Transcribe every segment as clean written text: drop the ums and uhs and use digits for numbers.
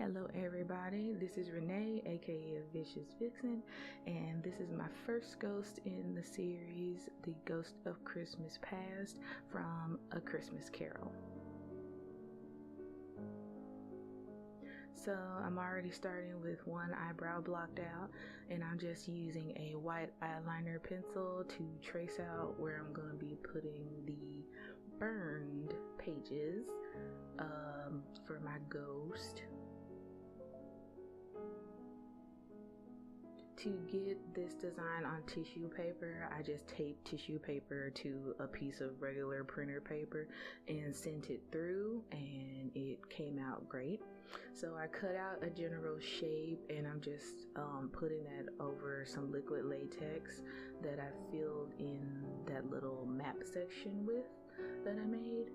Hello everybody, this is Renee, aka Vicious Vixen, and this is my first ghost in the series, The Ghost of Christmas Past from A Christmas Carol. So I'm already starting with one eyebrow blocked out, and I'm just using a white eyeliner pencil to trace out where I'm going to be putting the burned pages for my ghost. To get this design on tissue paper, I just taped tissue paper to a piece of regular printer paper and sent it through, and it came out great. So I cut out a general shape, and I'm just putting that over some liquid latex that I filled in that little map section with that I made.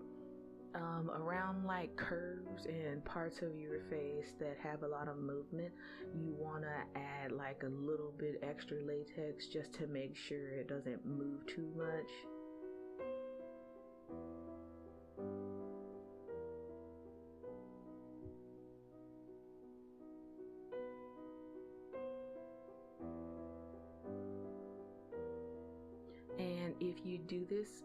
Around like curves and parts of your face that have a lot of movement, you want to add like a little bit extra latex just to make sure it doesn't move too much. And if you do this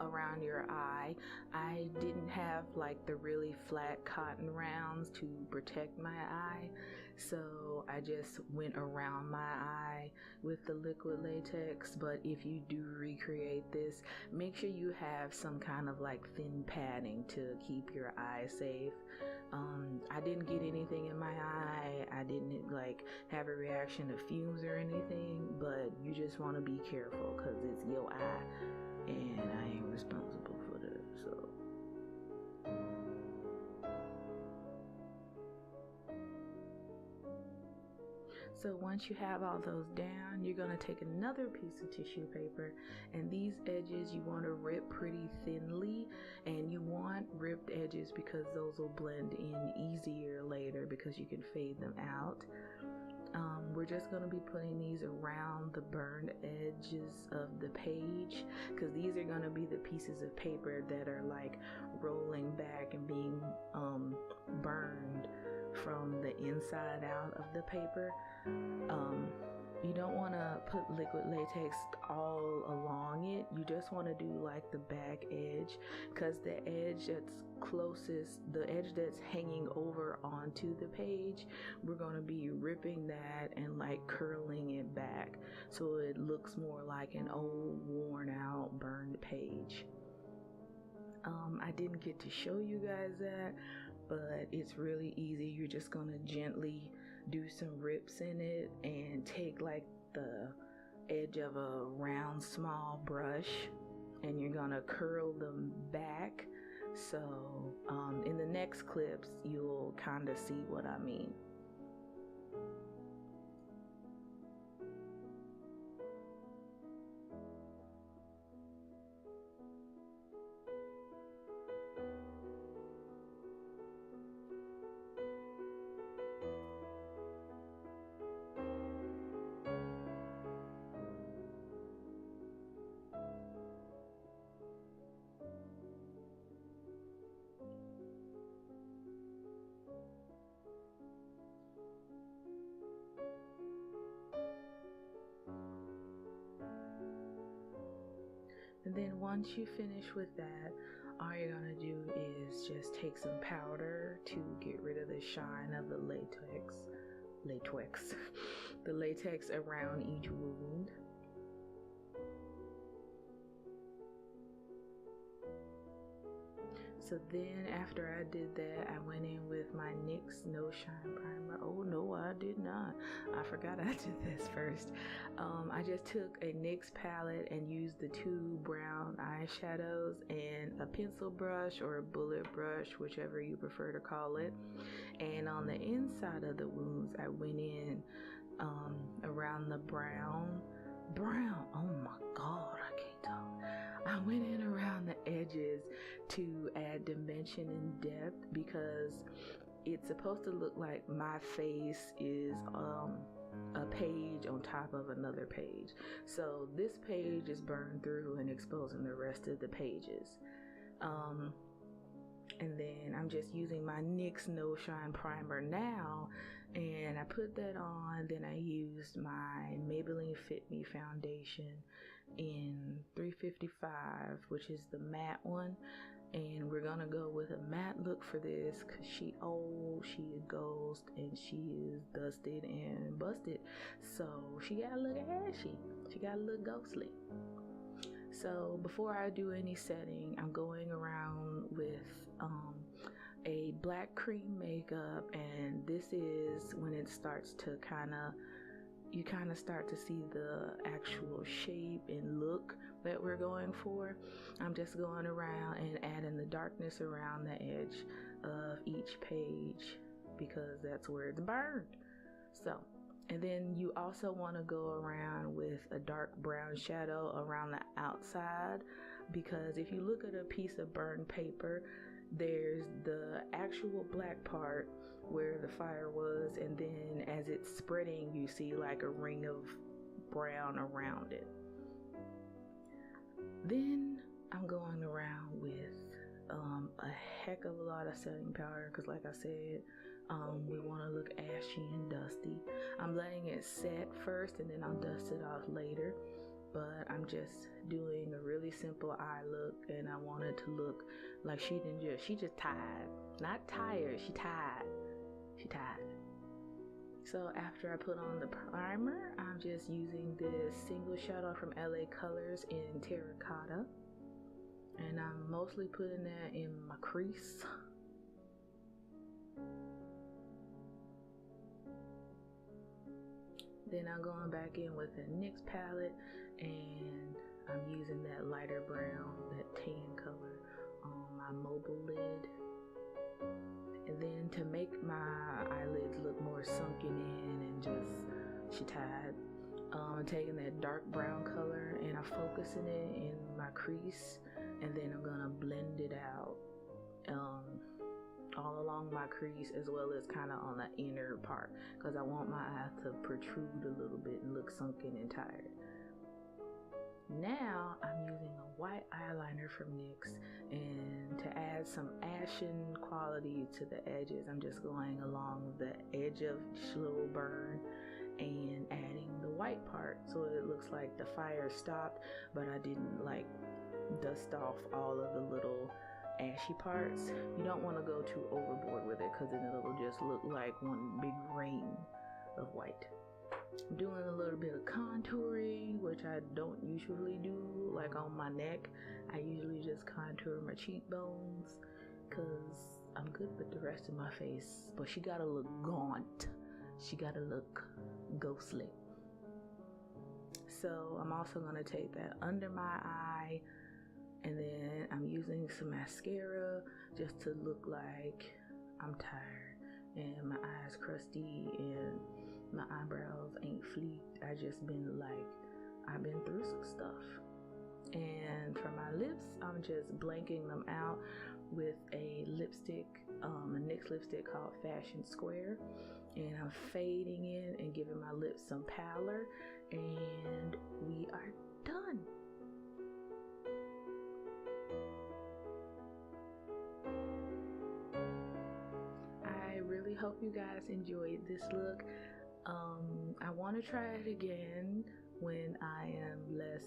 around your eye, I didn't have like the really flat cotton rounds to protect my eye, so I just went around my eye with the liquid latex. But if you do recreate this, make sure you have some kind of like thin padding to keep your eye safe. I didn't get anything in my eye, I didn't like have a reaction to fumes or anything, but you just want to be careful because it's your eye and I ain't responsible for that. So once you have all those down, you're going to take another piece of tissue paper, and these edges you want to rip pretty thinly, and you want ripped edges because those will blend in easier later because you can fade them out. We're just going to be putting these around the burned edges of the page because these are going to be the pieces of paper that are like rolling back and being burned from the inside out of the paper. You don't want to put liquid latex all along it. You just want to do like the back edge, because the edge that's closest, the edge that's hanging over onto the page, we're going to be ripping that and like curling it back so it looks more like an old worn out burned page. I didn't get to show you guys that, but it's really easy. You're just gonna gently do some rips in it and take like the edge of a round small brush and you're gonna curl them back. So in the next clips you'll kind of see what I mean. And then once you finish with that, all you're gonna do is just take some powder to get rid of the shine of the latex, the latex around each wound. So then after I did that, I went in with my NYX No Shine Primer. Oh no, I did not. I forgot I did this first. I just took a NYX palette and used the two brown eyeshadows and a pencil brush or a bullet brush, whichever you prefer to call it. And on the inside of the wounds, I went in around the brown. Oh my god, I can't talk. I went in around the edges to add dimension and depth because it's supposed to look like my face is a page on top of another page. So this page is burned through and exposing the rest of the pages. And then I'm just using my NYX No Shine Primer now, and I put that on. Then I used my Maybelline FitMe foundation in 355, which is the matte one. And we're gonna go with a matte look for this because she old, she a ghost, and she is dusted and busted. So she gotta look ashy. She gotta look ghostly. So before I do any setting, I'm going around with a black cream makeup, and this is when it starts to you kind of start to see the actual shape and look that we're going for. I'm just going around and adding the darkness around the edge of each page because that's where it's burned. So, and then you also want to go around with a dark brown shadow around the outside, because if you look at a piece of burned paper, there's the actual black part where the fire was, and then as it's spreading you see like a ring of brown around it. Then I'm going around with a heck of a lot of setting powder because like I said, we want to look ashy and dusty. I'm letting it set first and then I'll dust it off later, but I'm just doing a really simple eye look, and I want it to look like she just tired. Not tired, she tired. So after I put on the primer, I'm just using this single shadow from LA Colors in Terracotta, and I'm mostly putting that in my crease. Then I'm going back in with a NYX palette, and I'm using that lighter brown, that tan color on my mobile lid. And then to make my eyelids look more sunken in and just she-tied, I'm taking that dark brown color and I'm focusing it in my crease, and then I'm gonna blend it out all along my crease as well as kind of on the inner part, because I want my eye to protrude a little bit and look sunken and tired. Now I'm using a white eyeliner from NYX, and to add some ashen quality to the edges, I'm just going along the edge of each little burn and adding the white part so it looks like the fire stopped, but I didn't like dust off all of the little ashy parts. You don't want to go too overboard with it because then it'll just look like one big rain of white. I'm doing a little bit of contouring, which I don't usually do, like on my neck. I usually just contour my cheekbones because I'm good with the rest of my face, but she gotta look gaunt. She gotta look ghostly. So I'm also gonna take that under my eye, and then I'm using some mascara just to look like I'm tired and my eyes crusty and my eyebrows ain't fleeked. I've been through some stuff. And for my lips, I'm just blanking them out with a lipstick, a NYX lipstick called Fashion Square, and I'm fading in and giving my lips some pallor, and we are done. I really hope you guys enjoyed this look. I want to try it again when I am less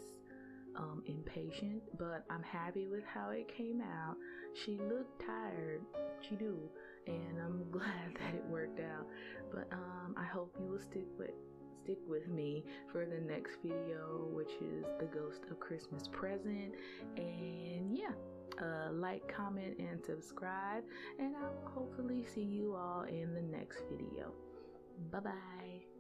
impatient, but I'm happy with how it came out. She looked tired, she do, and I'm glad that it worked out. But I hope you will stick with me for the next video, which is the Ghost of Christmas Present. And yeah, like, comment, and subscribe, and I will hopefully see you all in the next video. Bye bye.